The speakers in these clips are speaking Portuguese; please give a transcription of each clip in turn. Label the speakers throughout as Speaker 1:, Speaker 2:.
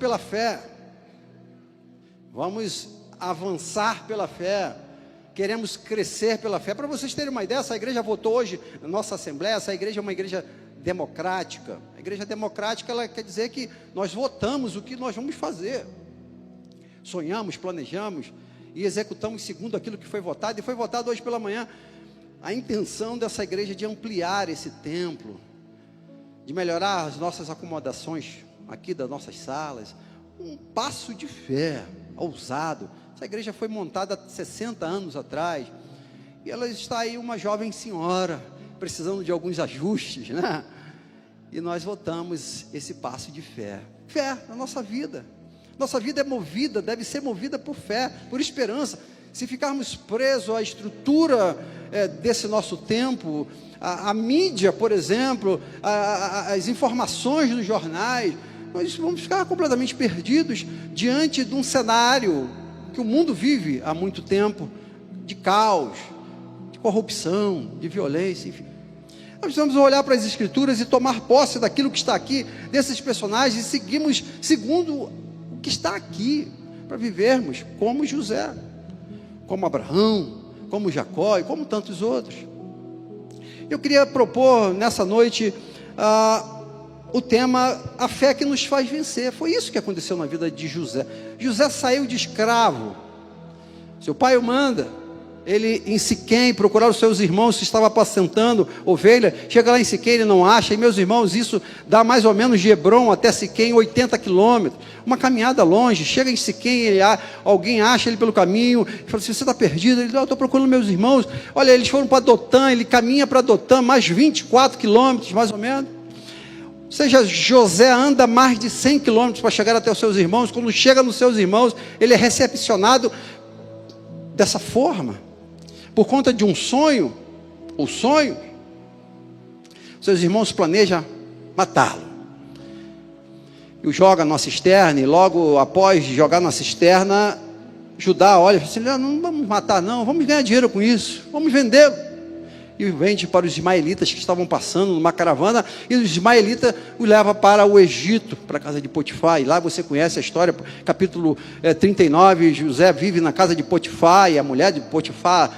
Speaker 1: pela fé, vamos avançar pela fé, queremos crescer pela fé. Para vocês terem uma ideia, essa igreja votou hoje na nossa assembleia. Essa igreja é uma igreja democrática. A igreja democrática, ela quer dizer que nós votamos o que nós vamos fazer, sonhamos, planejamos e executamos segundo aquilo que foi votado. E foi votado hoje pela manhã a intenção dessa igreja de ampliar esse templo, de melhorar as nossas acomodações aqui das nossas salas. Um passo de fé ousado. Essa igreja foi montada há 60 anos atrás, e ela está aí, uma jovem senhora, precisando de alguns ajustes, né? E nós votamos esse passo de fé. Fé na nossa vida. Nossa vida é movida, deve ser movida por fé, por esperança. Se ficarmos presos à estrutura desse nosso tempo, a mídia, por exemplo, as informações dos jornais, nós vamos ficar completamente perdidos diante de um cenário que o mundo vive há muito tempo, de caos, de corrupção, de violência, enfim. Nós precisamos olhar para as Escrituras e tomar posse daquilo que está aqui, desses personagens, e seguimos segundo o que está aqui, para vivermos como José, como Abraão, como Jacó e como tantos outros. Eu queria propor nessa noite o tema, a fé que nos faz vencer. Foi isso que aconteceu na vida de José. José saiu de escravo, seu pai o manda, ele em Siquém procurar os seus irmãos, se estava apacentando ovelha, chega lá em Siquém, ele não acha. E meus irmãos, isso dá mais ou menos de Hebrom até Siquém 80 quilômetros, uma caminhada longe. Chega em Siquém, alguém acha ele pelo caminho, e fala assim: você está perdido? Ele diz: eu estou procurando meus irmãos. Olha, eles foram para Dotã, ele caminha para Dotã, mais 24 quilômetros mais ou menos. Ou seja, José anda mais de 100 quilômetros para chegar até os seus irmãos. Quando chega nos seus irmãos, ele é recepcionado dessa forma, por conta de um sonho, ou sonhos. Seus irmãos planejam matá-lo, e o joga numa cisterna. E logo após jogar na cisterna, Judá olha e fala assim: não vamos matar não, vamos ganhar dinheiro com isso, vamos vendê-lo. E vende para os ismaelitas que estavam passando numa caravana, e os ismaelitas o levam para o Egito, para a casa de Potifar. E lá você conhece a história, capítulo 39, José vive na casa de Potifar, e a mulher de Potifar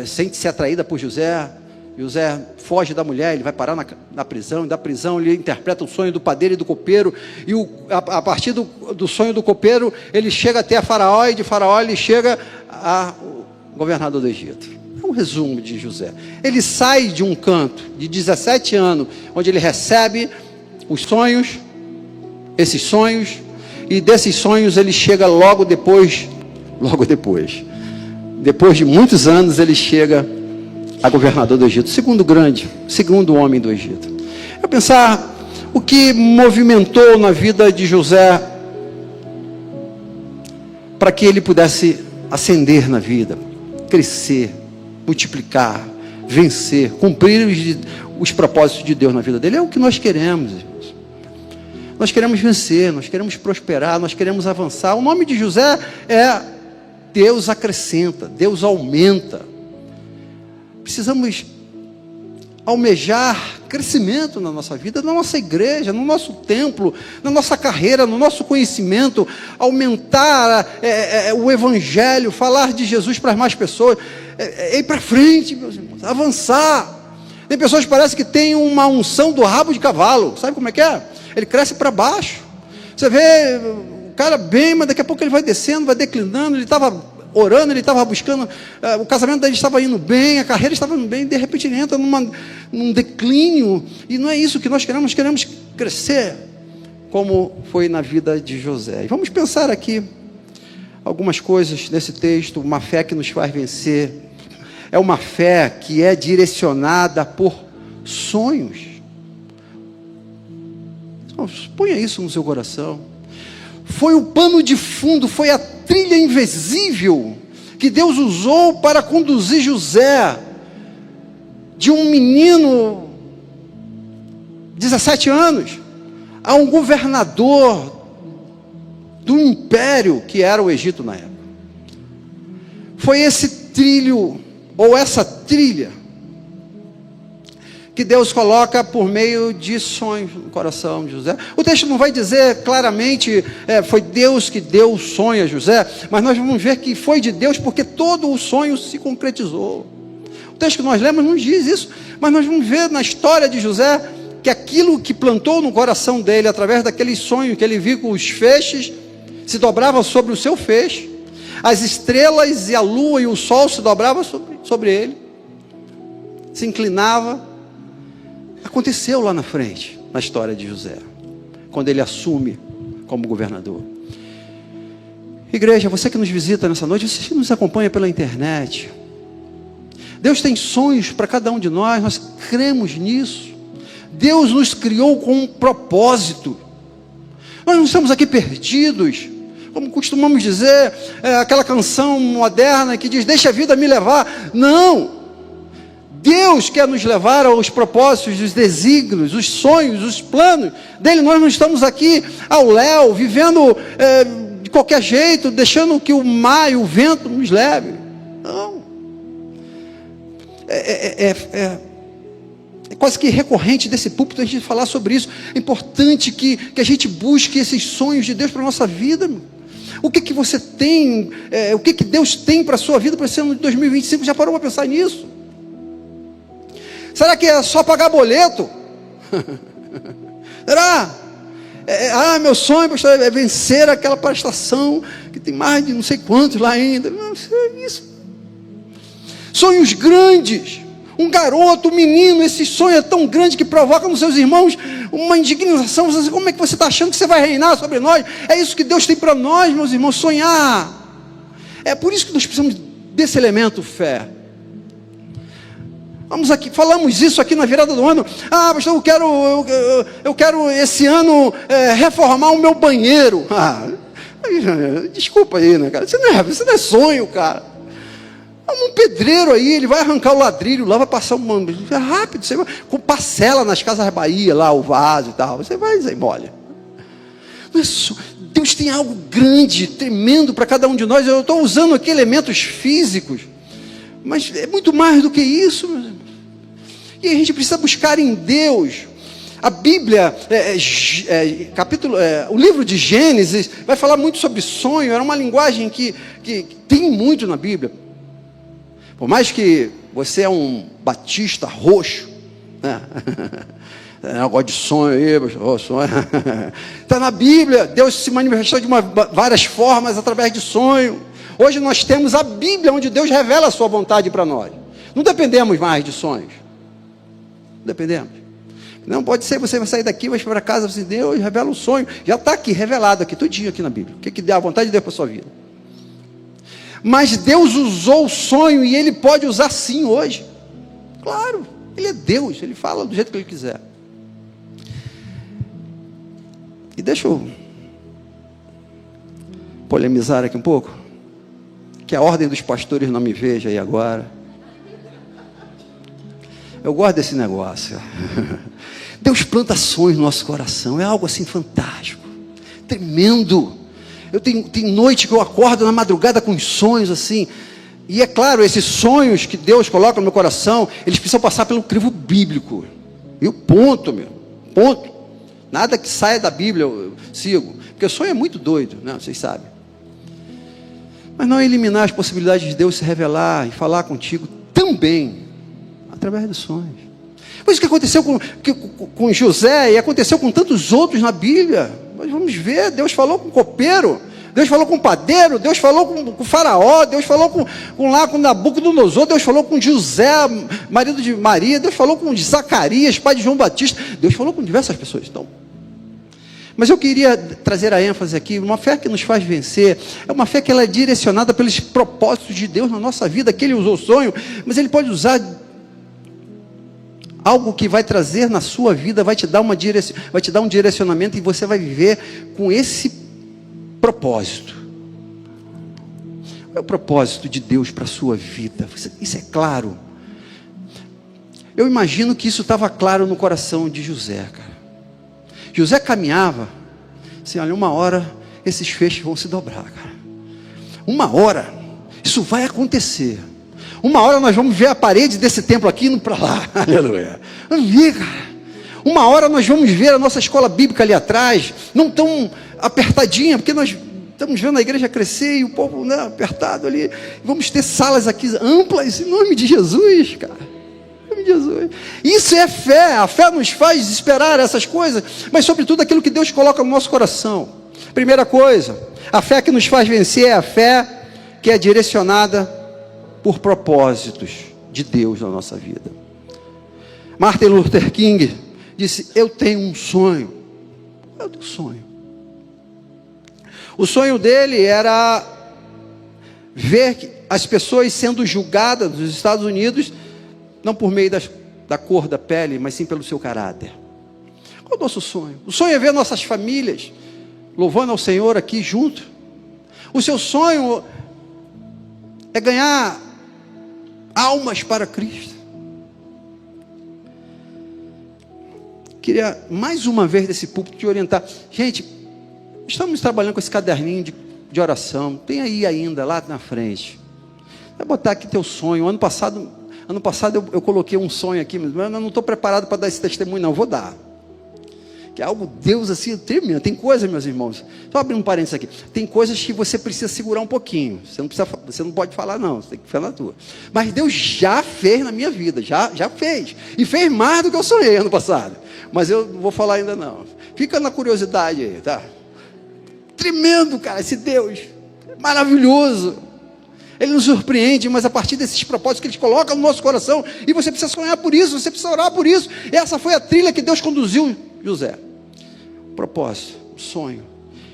Speaker 1: sente-se atraída por José. José foge da mulher, ele vai parar na prisão, e da prisão ele interpreta o sonho do padeiro e do copeiro, e a partir do sonho do copeiro, ele chega até a Faraó, e de Faraó ele chega ao governador do Egito. Um resumo de José. Ele sai de um canto de 17 anos, onde ele recebe os sonhos, esses sonhos, e desses sonhos ele chega depois de muitos anos, ele chega a governador do Egito, segundo homem do Egito. Eu pensar o que movimentou na vida de José para que ele pudesse ascender na vida, crescer, multiplicar, vencer, cumprir os propósitos de Deus na vida dele. É o que nós queremos, irmãos. Nós queremos vencer, nós queremos prosperar, nós queremos avançar. O nome de José é Deus acrescenta, Deus aumenta. Precisamos almejar crescimento na nossa vida, na nossa igreja, no nosso templo, na nossa carreira, no nosso conhecimento, aumentar o evangelho, falar de Jesus para as mais pessoas, ir para frente, meus irmãos, avançar. Tem pessoas que parecem que têm uma unção do rabo de cavalo. Sabe como é que é? Ele cresce para baixo. Você vê o cara bem, mas daqui a pouco ele vai descendo, vai declinando. Ele estava orando, ele estava buscando, o casamento dele estava indo bem, a carreira estava indo bem, de repente ele entra num declínio. E não é isso que nós queremos crescer, como foi na vida de José. E vamos pensar aqui algumas coisas nesse texto. Uma fé que nos faz vencer é uma fé que é direcionada por sonhos. Ponha isso no seu coração. Foi o pano de fundo, foi a trilha invisível que Deus usou para conduzir José, de um menino 17 anos, a um governador do império que era o Egito na época. Foi esse trilho, ou essa trilha, que Deus coloca por meio de sonhos no coração de José. O texto não vai dizer claramente, foi Deus que deu o sonho a José, mas nós vamos ver que foi de Deus, porque todo o sonho se concretizou. O texto que nós lemos não diz isso, mas nós vamos ver na história de José, que aquilo que plantou no coração dele, através daquele sonho que ele viu com os feixes, se dobrava sobre o seu feixe, as estrelas e a lua e o sol se dobravam sobre ele, se inclinava. Aconteceu lá na frente, na história de José, quando ele assume como governador. Igreja, você que nos visita nessa noite, você que nos acompanha pela internet, Deus tem sonhos para cada um de nós, nós cremos nisso. Deus nos criou com um propósito. Nós não estamos aqui perdidos, como costumamos dizer, aquela canção moderna que diz, deixa a vida me levar. Não! Deus quer nos levar aos propósitos, os desígnios, os sonhos, os planos dele. Nós não estamos aqui ao léu, vivendo de qualquer jeito, deixando que o mar e o vento nos leve. Não. É quase que recorrente desse púlpito a gente falar sobre isso. É importante que a gente busque esses sonhos de Deus para a nossa vida. O que você tem, o que Deus tem para a sua vida para esse ano de 2025? Já parou para pensar nisso? Será que é só pagar boleto? Será? Meu sonho, pastor, é vencer aquela prestação, que tem mais de não sei quantos lá ainda. Não sei isso. Sonhos grandes. Um garoto, um menino, esse sonho é tão grande que provoca nos seus irmãos uma indignação. Como é que você está achando que você vai reinar sobre nós? É isso que Deus tem para nós, meus irmãos, sonhar. É por isso que nós precisamos desse elemento, fé. Vamos aqui, falamos isso aqui na virada do ano. Pastor, eu quero esse ano reformar o meu banheiro. Desculpa aí, né, cara? Isso não é sonho, cara. Um pedreiro aí, ele vai arrancar o ladrilho lá, vai passar rápido, você vai, com parcela nas Casas Bahia, lá o vaso e tal. Você vai e molha. Não é só, Deus tem algo grande, tremendo para cada um de nós. Eu estou usando aqui elementos físicos, mas é muito mais do que isso, meus irmãos. E a gente precisa buscar em Deus. A Bíblia, o livro de Gênesis, vai falar muito sobre sonho. Era uma linguagem que tem muito na Bíblia. Por mais que você é um batista roxo, né? Negócio de sonho aí, sonho. Está na Bíblia. Deus se manifestou de várias formas através de sonho. Hoje nós temos a Bíblia, onde Deus revela a sua vontade para nós. Não dependemos mais de sonhos. Não dependemos. Não pode ser, você vai sair daqui, vai para casa, você, Deus revela um sonho. Já está aqui, revelado aqui, tudinho aqui na Bíblia. O que dá a vontade de Deus para a sua vida. Mas Deus usou o sonho e Ele pode usar sim hoje. Claro, Ele é Deus, Ele fala do jeito que Ele quiser. E deixa eu polemizar aqui um pouco. Que a ordem dos pastores não me veja aí agora. Eu gosto desse negócio. Deus planta sonhos no nosso coração. É algo assim fantástico. Tremendo. Tem noite que eu acordo na madrugada com sonhos assim. E é claro, esses sonhos que Deus coloca no meu coração, eles precisam passar pelo crivo bíblico. E o ponto, meu. Ponto. Nada que saia da Bíblia eu sigo. Porque o sonho é muito doido, né? Vocês sabem. Mas não eliminar as possibilidades de Deus se revelar e falar contigo também, através dos sonhos. Pois o que aconteceu com José e aconteceu com tantos outros na Bíblia. Nós vamos ver, Deus falou com o copeiro, Deus falou com o padeiro, Deus falou com o faraó, Deus falou com Nabucodonosor, Deus falou com José, marido de Maria, Deus falou com Zacarias, pai de João Batista, Deus falou com diversas pessoas. Então, mas eu queria trazer a ênfase aqui, uma fé que nos faz vencer, é uma fé que ela é direcionada pelos propósitos de Deus na nossa vida, que Ele usou o sonho, mas Ele pode usar algo que vai trazer na sua vida, vai te dar um direcionamento e você vai viver com esse propósito. Qual é o propósito de Deus para a sua vida? Isso é claro. Eu imagino que isso estava claro no coração de José, cara. José caminhava, assim, olha, uma hora esses feixes vão se dobrar, cara. Uma hora, isso vai acontecer. Uma hora nós vamos ver a parede desse templo aqui indo para lá, aleluia. Vamos ver, cara. Uma hora nós vamos ver a nossa escola bíblica ali atrás, não tão apertadinha, porque nós estamos vendo a igreja crescer e o povo, né, apertado ali. Vamos ter salas aqui amplas, em nome de Jesus, cara. Em nome de Jesus. Isso é fé. A fé nos faz esperar essas coisas, mas sobretudo aquilo que Deus coloca no nosso coração. Primeira coisa, a fé que nos faz vencer é a fé que é direcionada por propósitos de Deus na nossa vida. Martin Luther King disse: eu tenho um sonho. Eu tenho um sonho. O sonho dele era ver as pessoas sendo julgadas nos Estados Unidos, não por meio da cor da pele, mas sim pelo seu caráter. Qual é o nosso sonho? O sonho é ver nossas famílias louvando ao Senhor aqui junto. O seu sonho é ganhar almas para Cristo. Queria mais uma vez desse púlpito te orientar. Gente, estamos trabalhando com esse caderninho de oração. Tem aí ainda, lá na frente. Vai botar aqui teu sonho. Ano passado eu coloquei um sonho aqui, mas eu não estou preparado para dar esse testemunho, não. Vou dar. Que é algo, Deus, assim, tremendo. Tem coisas, meus irmãos. Estou abrindo um parênteses aqui. Tem coisas que você precisa segurar um pouquinho. Você não pode falar, não. Você tem que falar na tua. Mas Deus já fez na minha vida. Já fez. E fez mais do que eu sonhei ano passado. Mas eu não vou falar ainda, não. Fica na curiosidade aí, tá? Tremendo, cara, esse Deus. Maravilhoso. Ele nos surpreende, mas a partir desses propósitos que Ele coloca no nosso coração, e você precisa sonhar por isso, você precisa orar por isso. Essa foi a trilha que Deus conduziu José. Propósito, sonho.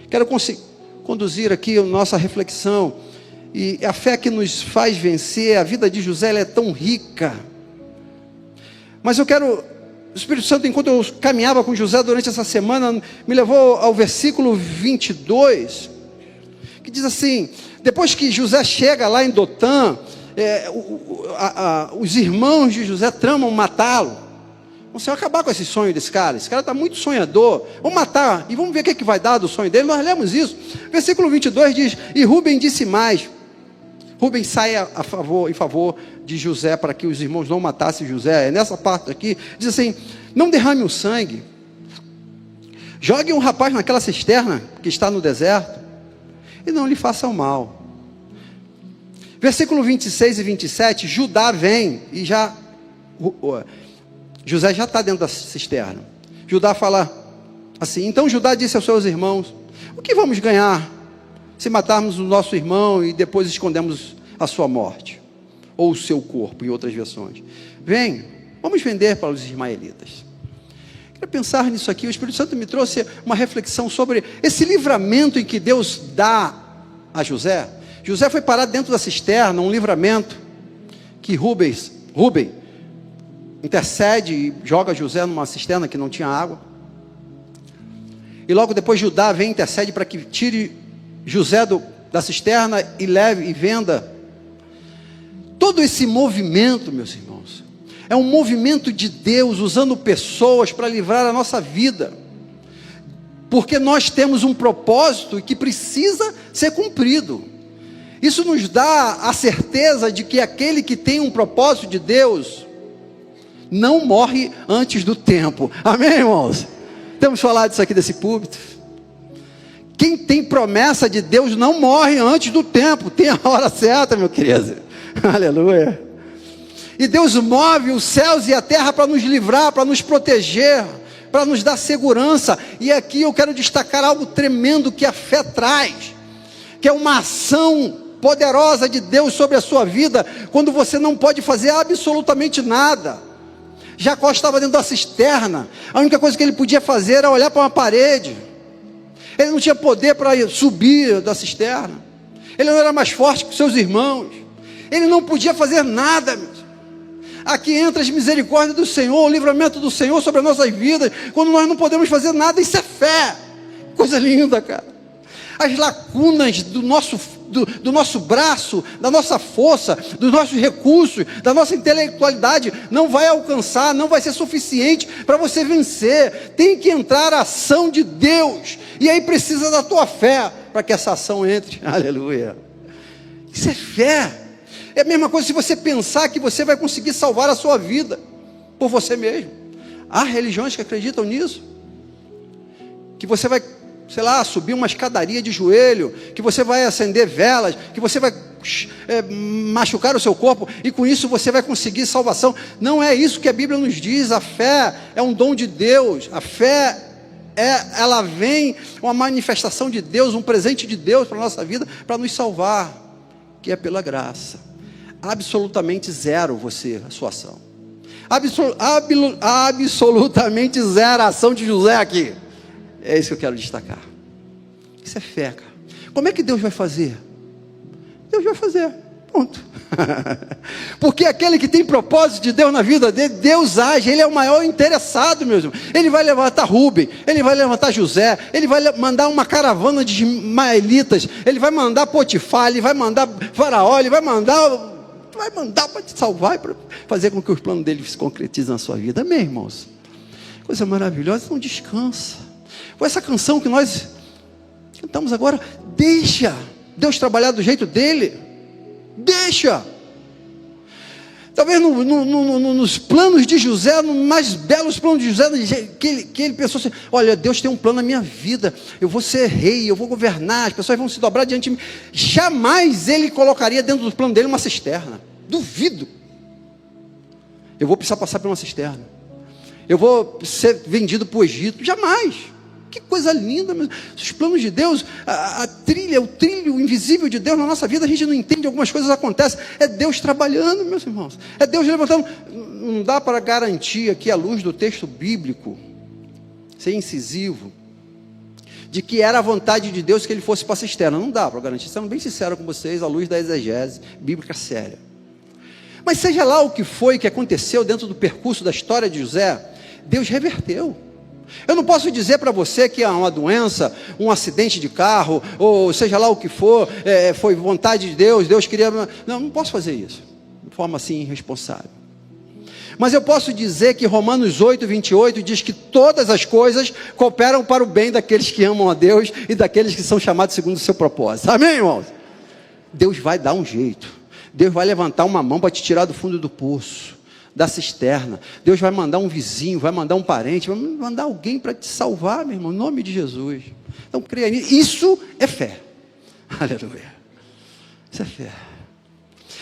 Speaker 1: Quero conduzir aqui a nossa reflexão, e a fé que nos faz vencer. A vida de José, ela é tão rica. Mas eu quero... O Espírito Santo, enquanto eu caminhava com José durante essa semana, me levou ao versículo 22, que diz assim: depois que José chega lá em Dotã, os irmãos de José tramam matá-lo. Vamos acabar com esse sonho desse cara. Esse cara está muito sonhador. Vamos matar e vamos ver o que vai dar do sonho dele. Nós lemos isso. Versículo 22 diz: e Rubem disse mais. Rubem sai em favor de José, para que os irmãos não matassem José. É nessa parte aqui, diz assim: não derrame o sangue, jogue um rapaz naquela cisterna que está no deserto, e não lhe façam mal. Versículo 26 e 27, Judá vem, e José já está dentro da cisterna. Judá fala assim: então Judá disse aos seus irmãos: o que vamos ganhar se matarmos o nosso irmão e depois escondemos a sua morte, ou o seu corpo, em outras versões? Vem, vamos vender para os ismaelitas. Queria pensar nisso aqui. O Espírito Santo me trouxe uma reflexão sobre esse livramento em que Deus dá a José. José foi parar dentro da cisterna, um livramento que Rubem intercede e joga José numa cisterna que não tinha água. E logo depois Judá vem e intercede para que tire José da cisterna e leve e venda. Todo esse movimento, meus irmãos, é um movimento de Deus usando pessoas para livrar a nossa vida, porque nós temos um propósito que precisa ser cumprido. Isso nos dá a certeza de que aquele que tem um propósito de Deus não morre antes do tempo. Amém, irmãos? Temos falado disso aqui desse púlpito. Quem tem promessa de Deus não morre antes do tempo. Tem a hora certa, meu querido. Aleluia. E Deus move os céus e a terra para nos livrar, para nos proteger, para nos dar segurança. E aqui eu quero destacar algo tremendo que a fé traz, que é uma ação poderosa de Deus sobre a sua vida, quando você não pode fazer absolutamente nada. Jacó estava dentro da cisterna. A única coisa que ele podia fazer era olhar para uma parede. Ele não tinha poder para subir da cisterna. Ele não era mais forte que seus irmãos. Ele não podia fazer nada. Aqui entra as misericórdias do Senhor, o livramento do Senhor sobre as nossas vidas, quando nós não podemos fazer nada. Isso é fé. Coisa linda, cara. As lacunas do nosso braço, da nossa força, dos nossos recursos, da nossa intelectualidade, não vai alcançar, não vai ser suficiente para você vencer. Tem que entrar a ação de Deus, e aí precisa da tua fé, para que essa ação entre. Aleluia. Isso é fé. É a mesma coisa se você pensar que você vai conseguir salvar a sua vida, por você mesmo. Há religiões que acreditam nisso. Que você vai, sei lá, subir uma escadaria de joelho, que você vai acender velas, que você vai machucar o seu corpo, e com isso você vai conseguir salvação. Não é isso que a Bíblia nos diz. A fé é um dom de Deus. A fé ela vem, uma manifestação de Deus, um presente de Deus para a nossa vida, para nos salvar, que é pela graça. Absolutamente zero a sua ação. Absolutamente zero a ação de José aqui. É isso que eu quero destacar. Isso é fé, cara. Como é que Deus vai fazer? Deus vai fazer, ponto. Porque aquele que tem propósito de Deus na vida dele, Deus age, Ele é o maior interessado, meus irmãos. Ele vai levantar Rubem, Ele vai levantar José, Ele vai mandar uma caravana de ismaelitas, Ele vai mandar Potifar, Ele vai mandar Faraó, Ele vai mandar para te salvar e para fazer com que os planos dele se concretizem na sua vida. Amém, irmãos? Coisa maravilhosa. Não descansa. Com essa canção que nós cantamos agora, deixa Deus trabalhar do jeito dele. Deixa. Talvez nos planos de José, nos mais belos planos de José, que ele pensou assim: olha, Deus tem um plano na minha vida, eu vou ser rei, eu vou governar, as pessoas vão se dobrar diante de mim. Jamais ele colocaria dentro do plano dele uma cisterna. Duvido. Eu vou precisar passar por uma cisterna, eu vou ser vendido para o Egito. Jamais. Que coisa linda, os planos de Deus, o trilho invisível de Deus na nossa vida, a gente não entende, algumas coisas acontecem, é Deus trabalhando, meus irmãos, é Deus levantando. Não dá para garantir aqui, à luz do texto bíblico, ser incisivo, de que era a vontade de Deus que ele fosse para a cisterna. Não dá para garantir, sendo bem sincero com vocês, à luz da exegese bíblica séria. Mas seja lá o que foi que aconteceu dentro do percurso da história de José, Deus reverteu. Eu não posso dizer para você que é uma doença, um acidente de carro, ou seja lá o que for, foi vontade de Deus, Deus queria... Não posso fazer isso, de forma assim irresponsável. Mas eu posso dizer que Romanos 8, 28 diz que todas as coisas cooperam para o bem daqueles que amam a Deus e daqueles que são chamados segundo o seu propósito. Amém, irmãos? Deus vai dar um jeito. Deus vai levantar uma mão para te tirar do fundo do poço, da cisterna. Deus vai mandar um vizinho, vai mandar um parente, vai mandar alguém para te salvar, meu irmão, em nome de Jesus. Então creia nisso. Isso é fé. Aleluia. Isso é fé.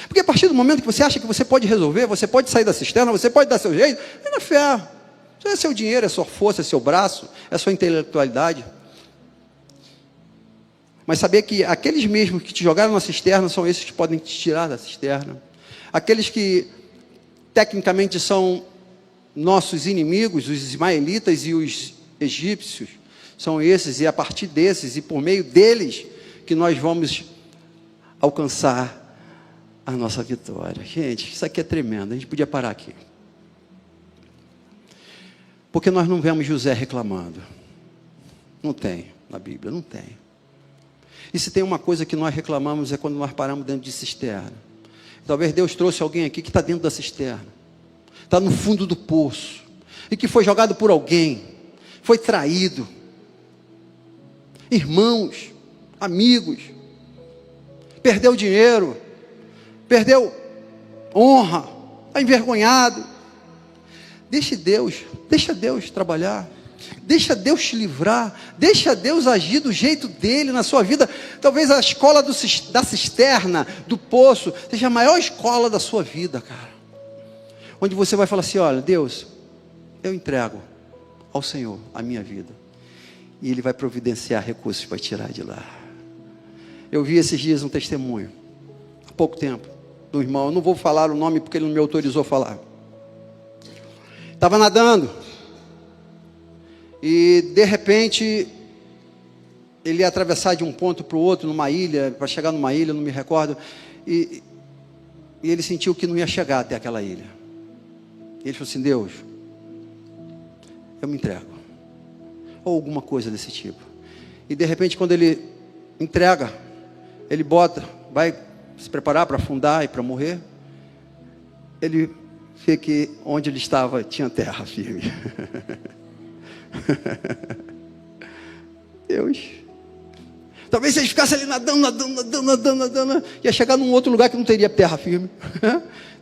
Speaker 1: Porque a partir do momento que você acha que você pode resolver, você pode sair da cisterna, você pode dar seu jeito, é na fé. Isso é seu dinheiro, é sua força, é seu braço, é sua intelectualidade. Mas saber que aqueles mesmos que te jogaram na cisterna são esses que podem te tirar da cisterna. Aqueles que tecnicamente são nossos inimigos, os ismaelitas e os egípcios, são esses, e a partir desses, e por meio deles, que nós vamos alcançar a nossa vitória. Gente, isso aqui é tremendo, a gente podia parar aqui. Porque nós não vemos José reclamando. Não tem na Bíblia, não tem. E se tem uma coisa que nós reclamamos é quando nós paramos dentro de cisterna. Talvez Deus trouxe alguém aqui que está dentro da cisterna, está no fundo do poço, e que foi jogado por alguém, foi traído. Irmãos, amigos, perdeu dinheiro, perdeu honra, está envergonhado. Deixa Deus trabalhar. Deixa Deus te livrar, deixa Deus agir do jeito dele na sua vida. Talvez a escola da cisterna, do poço, seja a maior escola da sua vida, cara. Onde você vai falar assim: olha, Deus, eu entrego ao Senhor a minha vida, e Ele vai providenciar recursos para tirar de lá. Eu vi esses dias um testemunho, há pouco tempo, do irmão, eu não vou falar o nome porque ele não me autorizou a falar. Estava nadando, e de repente ele ia atravessar de um ponto para o outro, numa ilha, para chegar numa ilha, não me recordo, e ele sentiu que não ia chegar até aquela ilha. Ele falou assim: Deus, eu me entrego, ou alguma coisa desse tipo. E de repente, quando ele entrega, ele vai se preparar para afundar e para morrer, ele vê que onde ele estava tinha terra firme. Deus, talvez se ele ficasse ali nadando, ia chegar num outro lugar que não teria terra firme.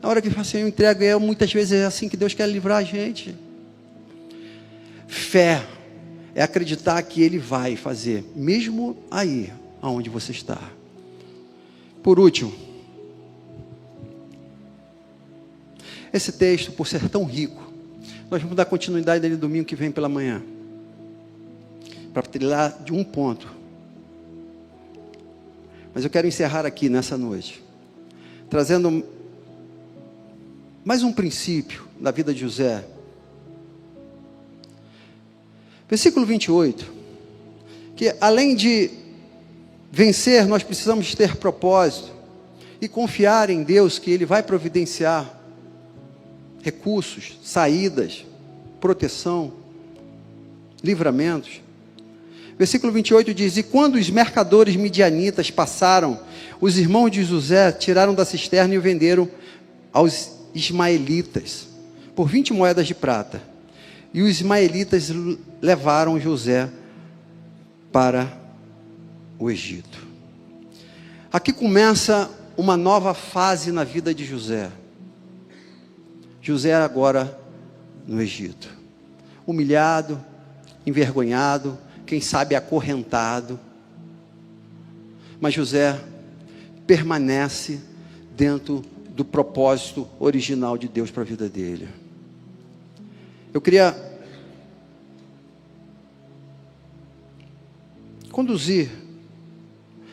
Speaker 1: Na hora que ele fala assim: eu entrego, muitas vezes é assim que Deus quer livrar a gente. Fé é acreditar que Ele vai fazer, mesmo aí, aonde você está. Por último, esse texto, por ser tão rico, nós vamos dar continuidade nele domingo que vem pela manhã, para trilhar de um ponto. Mas eu quero encerrar aqui nessa noite, trazendo mais um princípio da vida de José. Versículo 28, que além de vencer, nós precisamos ter propósito e confiar em Deus que Ele vai providenciar recursos, saídas, proteção, livramentos. Versículo 28 diz: e quando os mercadores midianitas passaram, os irmãos de José tiraram da cisterna e o venderam aos ismaelitas por 20 moedas de prata. E os ismaelitas levaram José para o Egito. Aqui começa uma nova fase na vida de José. José agora no Egito, humilhado, envergonhado, quem sabe acorrentado, mas José permanece dentro do propósito original de Deus para a vida dele. Eu queria conduzir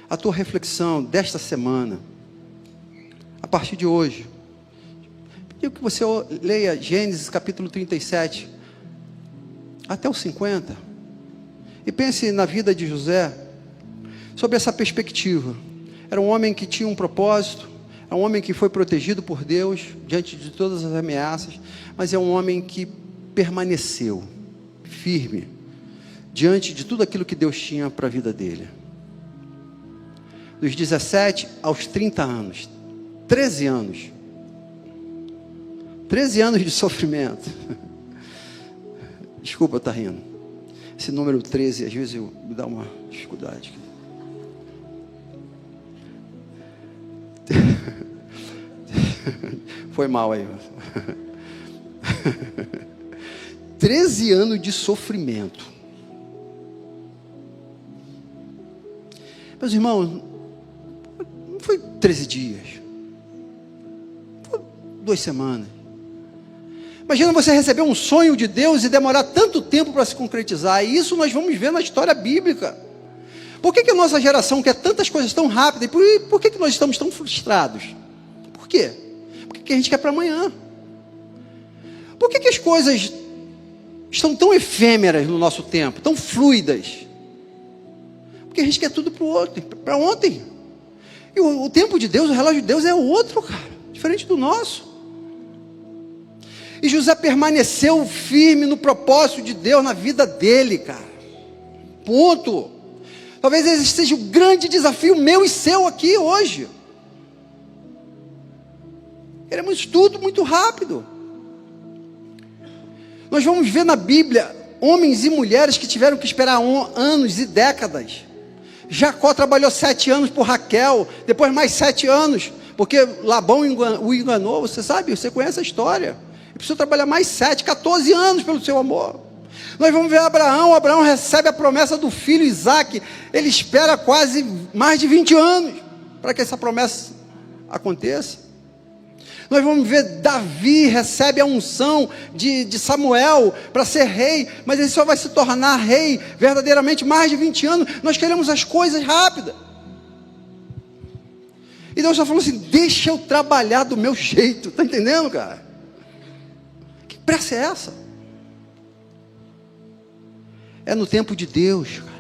Speaker 1: a tua reflexão desta semana, a partir de hoje. Pediu que você leia Gênesis capítulo 37 até o 50 e pense na vida de José sobre essa perspectiva. Era um homem que tinha um propósito, é um homem que foi protegido por Deus diante de todas as ameaças, mas é um homem que permaneceu firme diante de tudo aquilo que Deus tinha para a vida dele. Dos 17 aos 30 anos, 13 anos, 13 anos de sofrimento. Desculpa estar rindo. Esse número 13, às vezes me dá uma dificuldade. Foi mal aí. 13 anos de sofrimento. Meus irmãos, não foi 13 dias. Foi 2 semanas. Imagina você receber um sonho de Deus e demorar tanto tempo para se concretizar. E isso nós vamos ver na história bíblica. Por que a nossa geração quer tantas coisas tão rápidas? E por que nós estamos tão frustrados? Por quê? Porque a gente quer para amanhã. Por que as coisas estão tão efêmeras no nosso tempo, tão fluidas? Porque a gente quer tudo para ontem. E o tempo de Deus, o relógio de Deus é outro, cara, diferente do nosso. E José permaneceu firme no propósito de Deus na vida dele, cara. Ponto. Talvez esse seja o grande desafio meu e seu aqui hoje. Queremos tudo muito rápido. Nós vamos ver na Bíblia homens e mulheres que tiveram que esperar anos e décadas. Jacó trabalhou 7 anos por Raquel, depois mais 7 anos, porque Labão o enganou. Você sabe, você conhece a história. Ele precisou trabalhar mais 7, 14 anos pelo seu amor. Nós vamos ver Abraão recebe a promessa do filho Isaque. Ele espera quase mais de 20 anos para que essa promessa aconteça. Nós vamos ver Davi recebe a unção de Samuel para ser rei, mas ele só vai se tornar rei verdadeiramente mais de 20 anos. Nós queremos as coisas rápidas. E Deus só falou assim: deixa eu trabalhar do meu jeito. Está entendendo, cara? Que pressa é essa? É no tempo de Deus, cara.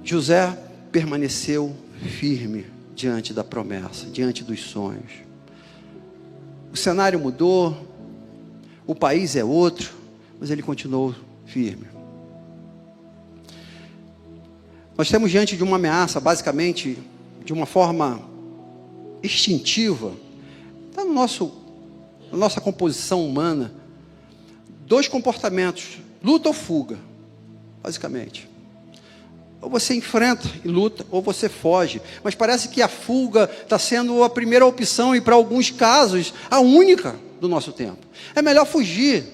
Speaker 1: José permaneceu firme diante da promessa, diante dos sonhos. O cenário mudou, o país é outro, mas ele continuou firme. Nós estamos diante de uma ameaça, basicamente, de uma forma instintiva. Está na nossa composição humana. 2 comportamentos: luta ou fuga, basicamente. Ou você enfrenta e luta, ou você foge. Mas parece que a fuga está sendo a primeira opção e, para alguns casos, a única. do nosso tempo. É melhor fugir.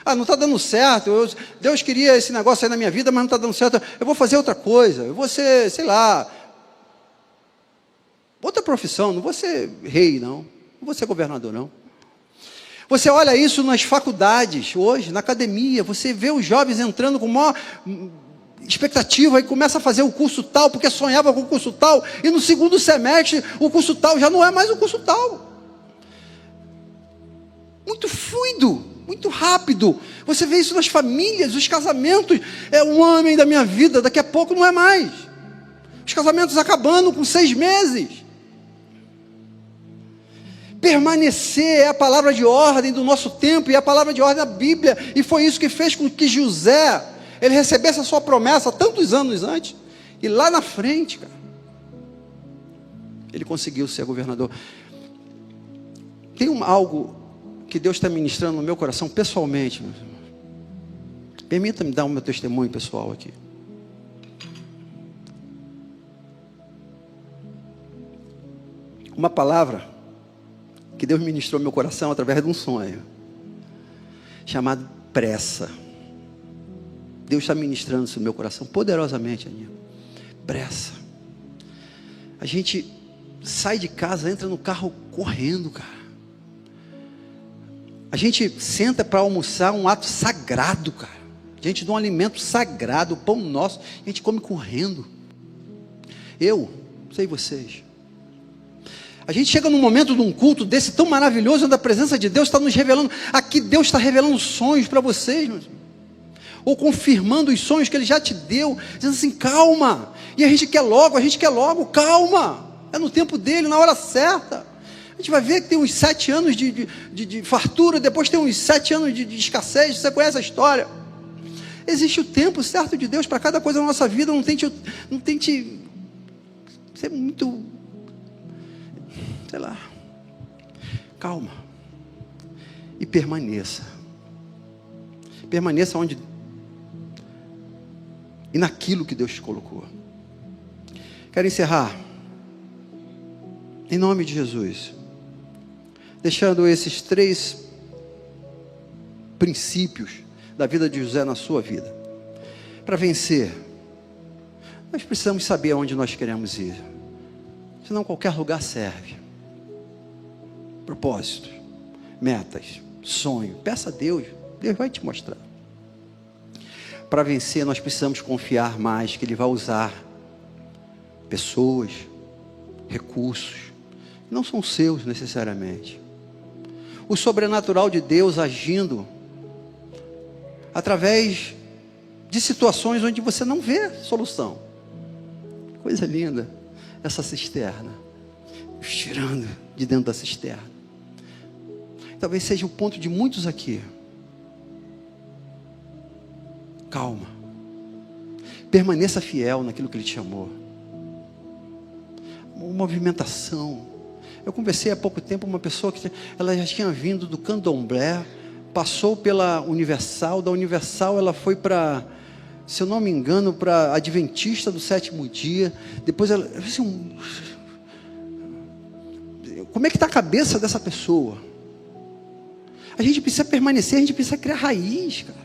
Speaker 1: Ah, não está dando certo, Deus queria esse negócio aí na minha vida, mas não está dando certo, eu vou fazer outra coisa, eu vou ser, sei lá, outra profissão, não vou ser rei, não vou ser governador, não. Você olha isso nas faculdades, hoje, na academia, você vê os jovens entrando com maior expectativa e começa a fazer o curso tal, porque sonhava com o curso tal, e no segundo semestre o curso tal já não é mais o curso tal. Muito fluido, muito rápido. Você vê isso nas famílias, os casamentos. É um homem da minha vida, daqui a pouco não é mais. Os casamentos acabando com 6 meses. Permanecer é a palavra de ordem do nosso tempo, e é a palavra de ordem da Bíblia, e foi isso que fez com que José, ele recebesse a sua promessa tantos anos antes, e lá na frente, cara, ele conseguiu ser governador. Tem algo que Deus está ministrando no meu coração pessoalmente, meus irmãos. Permita-me dar o meu testemunho pessoal aqui. Uma palavra que Deus ministrou no meu coração através de um sonho, chamado pressa. Deus está ministrando isso no meu coração poderosamente, Aninha. Pressa. A gente sai de casa, entra no carro correndo, cara. A gente senta para almoçar, um ato sagrado, cara. A gente dá um alimento sagrado, o pão nosso, a gente come correndo. Eu, não sei vocês. A gente chega num momento de um culto desse tão maravilhoso, onde a presença de Deus está nos revelando. Aqui Deus está revelando sonhos para vocês, ou confirmando os sonhos que Ele já te deu, dizendo assim, calma. E a gente quer logo, calma. É no tempo dele, na hora certa. A gente vai ver que tem uns 7 anos de fartura, depois tem uns 7 anos de escassez. Você conhece a história? Existe o tempo certo de Deus para cada coisa na nossa vida. Não tente ser muito, sei lá. Calma. E permaneça. Permaneça onde e naquilo que Deus te colocou. Quero encerrar em nome de Jesus, deixando esses 3 princípios da vida de José na sua vida. Para vencer, nós precisamos saber aonde nós queremos ir, senão qualquer lugar serve. Propósitos, metas, sonho, peça a Deus, Deus vai te mostrar. Para vencer, nós precisamos confiar mais que Ele vai usar pessoas, recursos, que não são seus necessariamente. O sobrenatural de Deus agindo através de situações onde você não vê solução. Coisa linda, essa cisterna, tirando de dentro da cisterna. Talvez seja o ponto de muitos aqui. Calma. Permaneça fiel naquilo que Ele te chamou. Uma movimentação. Eu conversei há pouco tempo com uma pessoa que ela já tinha vindo do Candomblé, passou pela Universal, da Universal ela foi para, se eu não me engano, para Adventista do 7º dia. Depois ela, assim, como é que está a cabeça dessa pessoa? A gente precisa permanecer, a gente precisa criar raiz, cara.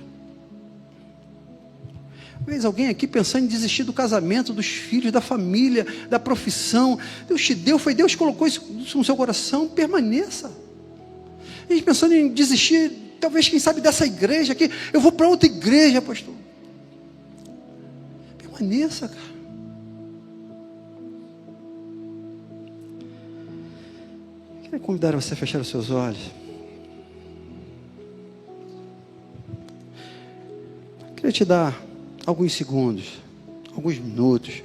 Speaker 1: Talvez alguém aqui pensando em desistir do casamento, dos filhos, da família, da profissão. Deus te deu, foi Deus que colocou isso no seu coração. Permaneça. A gente pensando em desistir, talvez, quem sabe, dessa igreja aqui. Eu vou para outra igreja, pastor. Permaneça, cara. Quero convidar você a fechar os seus olhos. Queria te dar alguns segundos, alguns minutos.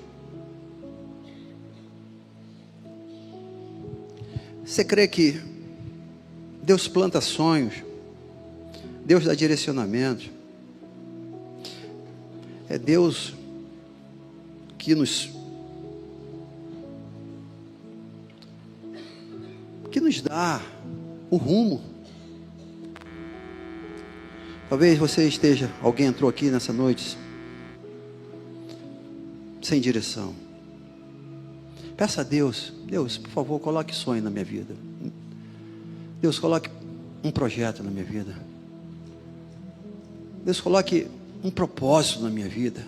Speaker 1: Você crê que Deus planta sonhos, Deus dá direcionamento, é Deus que nos dá o rumo? Talvez você esteja, alguém entrou aqui nessa noite sem direção. Peça a Deus, Deus, por favor, coloque sonho na minha vida. Deus, coloque um projeto na minha vida. Deus, coloque um propósito na minha vida,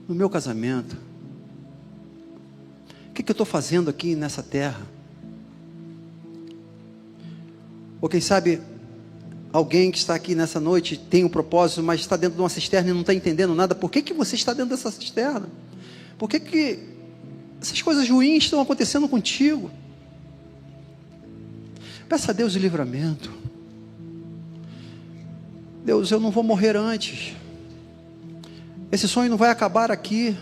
Speaker 1: no meu casamento. O que eu estou fazendo aqui nessa terra? Ou quem sabe, alguém que está aqui nessa noite tem um propósito, mas está dentro de uma cisterna e não está entendendo nada. Por que você está dentro dessa cisterna? Por que essas coisas ruins estão acontecendo contigo? Peça a Deus o livramento. Deus, eu não vou morrer antes. Esse sonho não vai acabar aqui.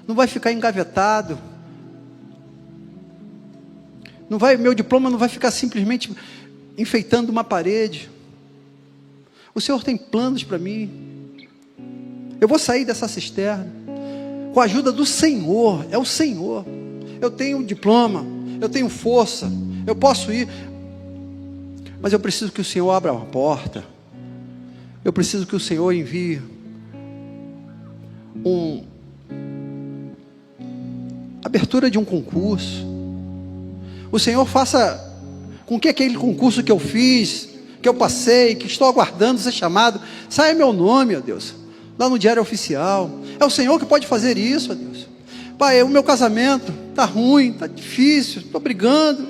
Speaker 1: Não vai ficar engavetado. Meu diploma não vai ficar simplesmente enfeitando uma parede. O Senhor tem planos para mim. Eu vou sair dessa cisterna com a ajuda do Senhor. É o Senhor. Eu tenho diploma, eu tenho força, eu posso ir, mas eu preciso que o Senhor abra uma porta. Eu preciso que o Senhor envie abertura de um concurso. O Senhor faça com que aquele concurso que eu fiz, que eu passei, que estou aguardando ser chamado, saia meu nome, ó Deus, lá no diário oficial. É o Senhor que pode fazer isso, ó Deus. Pai, o meu casamento está ruim, está difícil, estou brigando.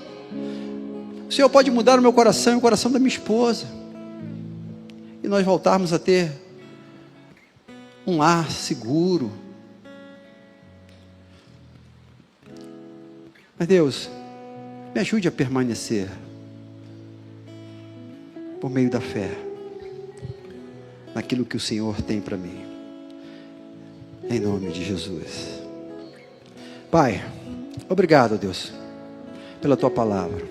Speaker 1: O Senhor pode mudar o meu coração e o coração da minha esposa, e nós voltarmos a ter um lar seguro. Mas Deus, me ajude a permanecer por meio da fé naquilo que o Senhor tem para mim, em nome de Jesus. Pai, obrigado, Deus, pela tua palavra.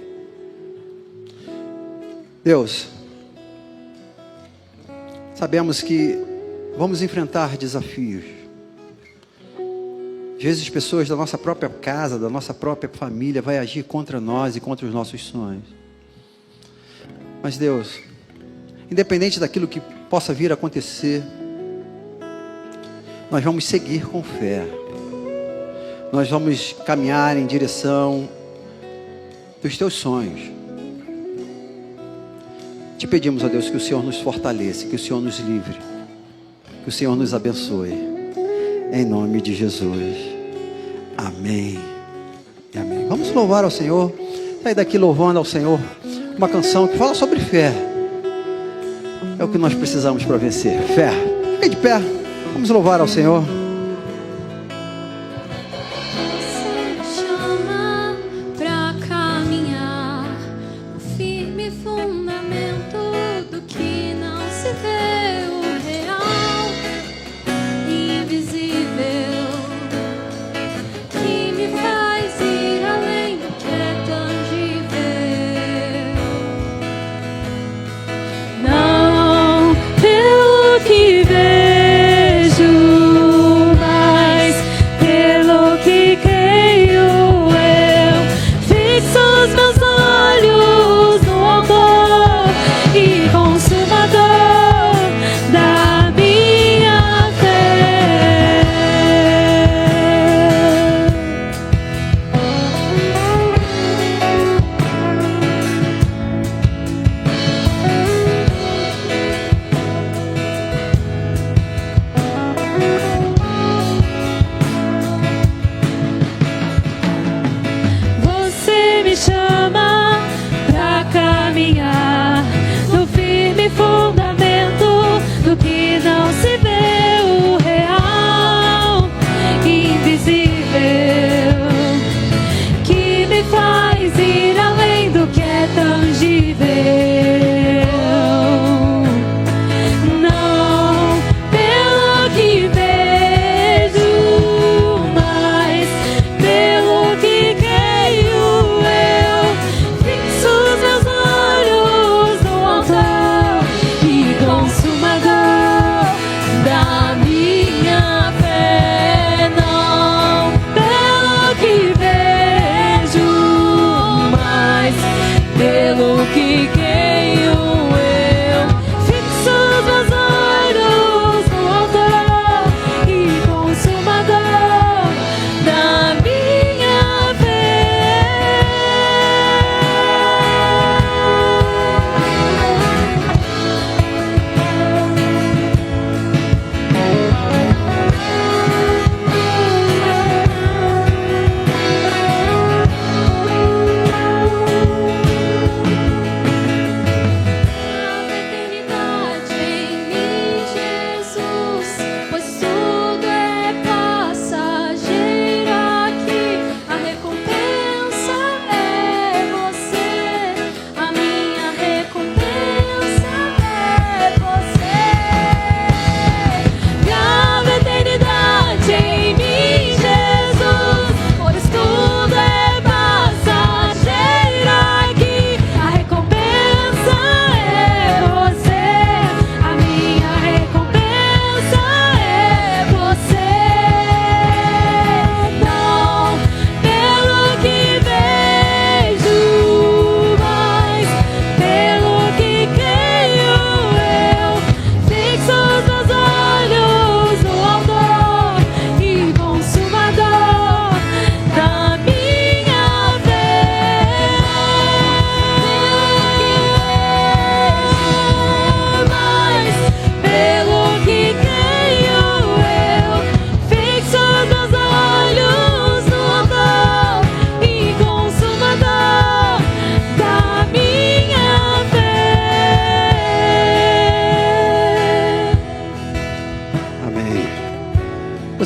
Speaker 1: Deus, sabemos que vamos enfrentar desafios. Às vezes pessoas da nossa própria casa, da nossa própria família vai agir contra nós e contra os nossos sonhos. Mas Deus, independente daquilo que possa vir a acontecer, nós vamos seguir com fé. Nós vamos caminhar em direção dos teus sonhos. Te pedimos, ó Deus, que o Senhor nos fortaleça, que o Senhor nos livre, que o Senhor nos abençoe, em nome de Jesus. Amém e amém. Vamos louvar ao Senhor. Sair daqui louvando ao Senhor uma canção que fala sobre fé. É o que nós precisamos para vencer. Fé. Fique de pé. Vamos louvar ao Senhor.
Speaker 2: Não pelo que vejo,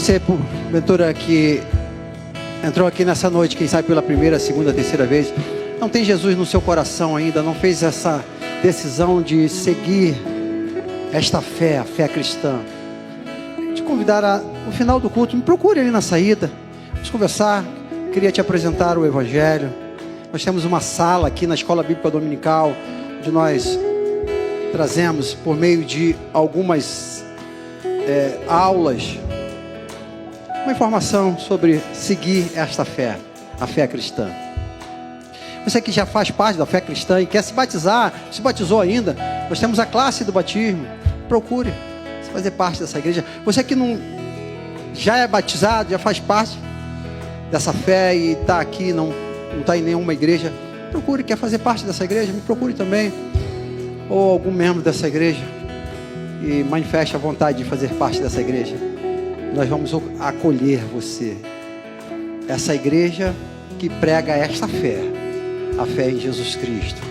Speaker 1: Você, porventura, que entrou aqui nessa noite, quem sabe pela primeira, segunda, terceira vez, não tem Jesus no seu coração ainda, não fez essa decisão de seguir esta fé, a fé cristã. Te convidar no final do culto, me procure ali na saída, vamos conversar. Queria te apresentar o Evangelho. Nós temos uma sala aqui na Escola Bíblica Dominical, onde nós trazemos, por meio de algumas aulas, uma informação sobre seguir esta fé, a fé cristã. Você que já faz parte da fé cristã e quer se batizar, se batizou ainda, nós temos a classe do batismo. Procure fazer parte dessa igreja. Você que não já é batizado, já faz parte dessa fé e está aqui, não está em nenhuma igreja, procure, quer fazer parte dessa igreja, me procure também, ou algum membro dessa igreja, e manifeste a vontade de fazer parte dessa igreja. Nós vamos acolher você, essa igreja que prega esta fé, a fé em Jesus Cristo,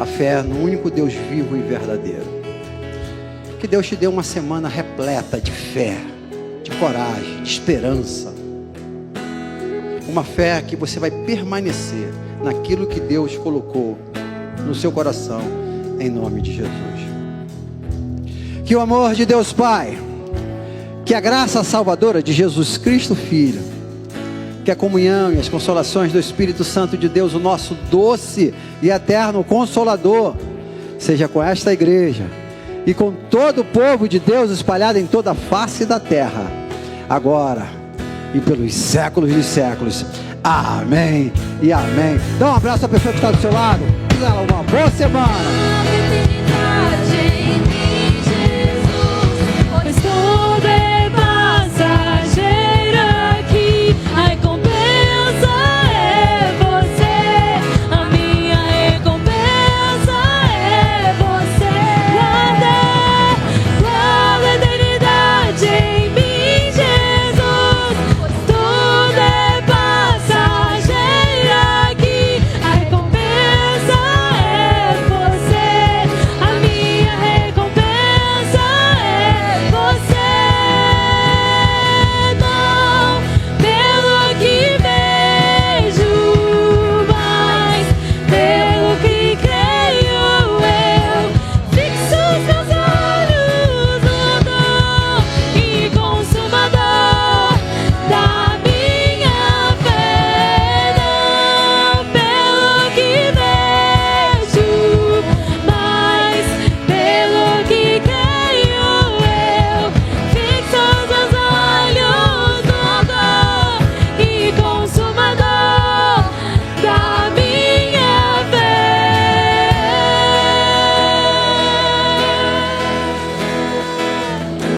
Speaker 1: a fé no único Deus vivo e verdadeiro. Que Deus te dê uma semana repleta de fé, de coragem, de esperança, uma fé que você vai permanecer naquilo que Deus colocou no seu coração, em nome de Jesus. Que o amor de Deus Pai, que a graça salvadora de Jesus Cristo Filho, que a comunhão e as consolações do Espírito Santo de Deus, o nosso doce e eterno Consolador, seja com esta igreja e com todo o povo de Deus espalhado em toda a face da terra, agora e pelos séculos dos séculos. Amém e amém. Dá um abraço à pessoa que está do seu lado. Uma boa semana.